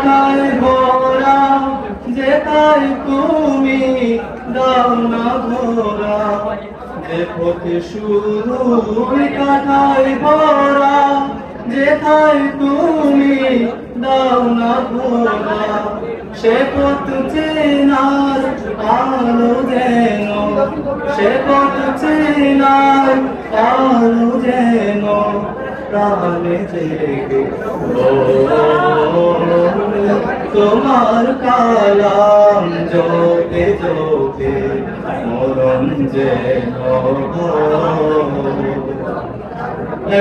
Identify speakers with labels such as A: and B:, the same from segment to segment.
A: কাটায় ভরা যেথায় তুমি দাও না ঘোরা যে পথে শুধু কাটায় ভরা যেথায় তুমি দাও না ঘোরা সে পথ চেনার আলো যেন সে পথ চেনার আলো যেন প্রাণে জেগে তোমার কালাম জোতে জোতে মরণ যেন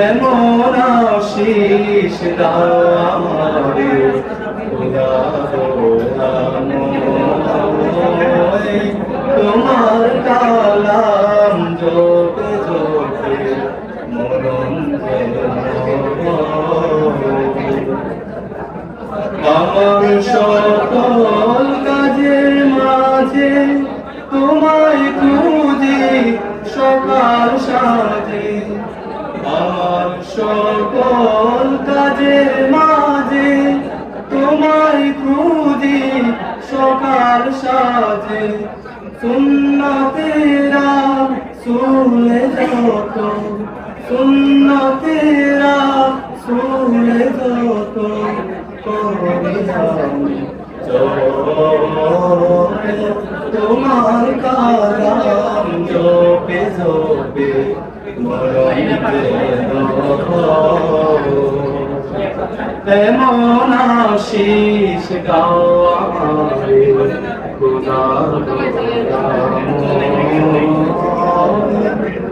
A: এমন আশিস দাও আমারে খোদা তোমার কালাম জোতে জোতে মরণ আমার সকল কাজের মাঝে তোমায় খুঁজি সকাল সাজে আমার সকল কাজের মাঝে তোমায় খুঁজি সকাল সাজে সুন্নতেরা সুলে যত সুন্নতেরা সুলে যত তোমার কালাম জপে জপে এমন আশিস গাও আমারে খোদা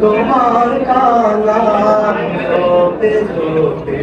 A: তোমার কালাম জপে জপে